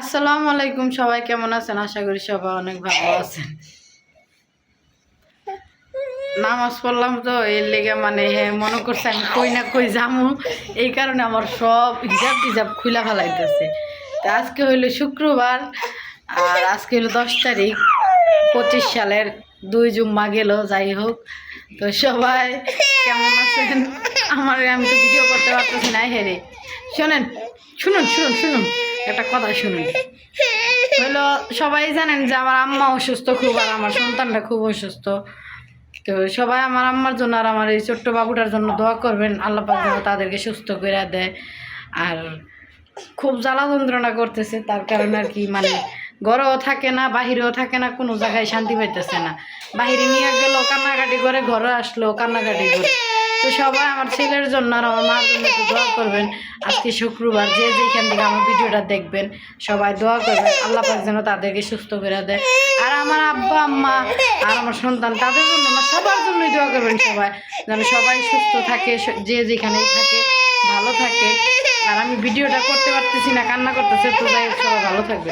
আসসালামু আলাইকুম, সবাই কেমন আছেন? আশা করি সবাই অনেক ভালো আছেন। নামাজ পড়লাম তো এর লেগে মনে করছে আমি কই না কই যামু, এই কারণে আমার সব হিজাব টিজাব খুলা ফেলাইতেছে। তো আজকে হইলো শুক্রবার, আর আজকে হইলো 10 তারিখ 25 সালের 2 জুম্মা গেল। যাই হোক, তো সবাই কেমন আছেন? আমি তো ভিডিও করতে পারতেছি না। হেরে শুনুন একটা কথা শুনুন। হলো সবাই জানেন যে আমার আম্মা অসুস্থ খুব, আর আমার সন্তানটা খুব অসুস্থ। তো সবাই আমার আম্মার জন্য আর আমার এই ছোট্ট বাবুটার জন্য দোয়া করবেন, আল্লাহ পাক যেন তাদেরকে সুস্থ করে দেয়। আর খুব জ্বালা যন্ত্রণা করতেছে, তার কারণে আর কি ঘরেও থাকে না, বাহিরেও থাকে না, কোনো জায়গায় শান্তি পাইতেছে না। বাহিরে নিয়ে গেল কান্নাকাটি করে, ঘরে আসলো কান্নাকাটি করে। তো সবাই আমার ছেলের জন্য আর আমার মার জন্য একটু দোয়া করবেন। আজকে শুক্রবার, যে যেখান থেকে আমার ভিডিওটা দেখবেন সবাই দোয়া করবেন, আল্লাহ পাক যেন তাদেরকে সুস্থ করে দেয়। আর আমার আব্বা আম্মা আর আমার সন্তান, তাদের জন্য না, সবার জন্যই দোয়া করবেন সবাই, যেন সবাই সুস্থ থাকে, যে যেখানেই থাকে ভালো থাকে। আর আমি ভিডিওটা করতে পারতেছি না, কান্না করতেছে। তো যাই হোক, সবাই ভালো থাকবে।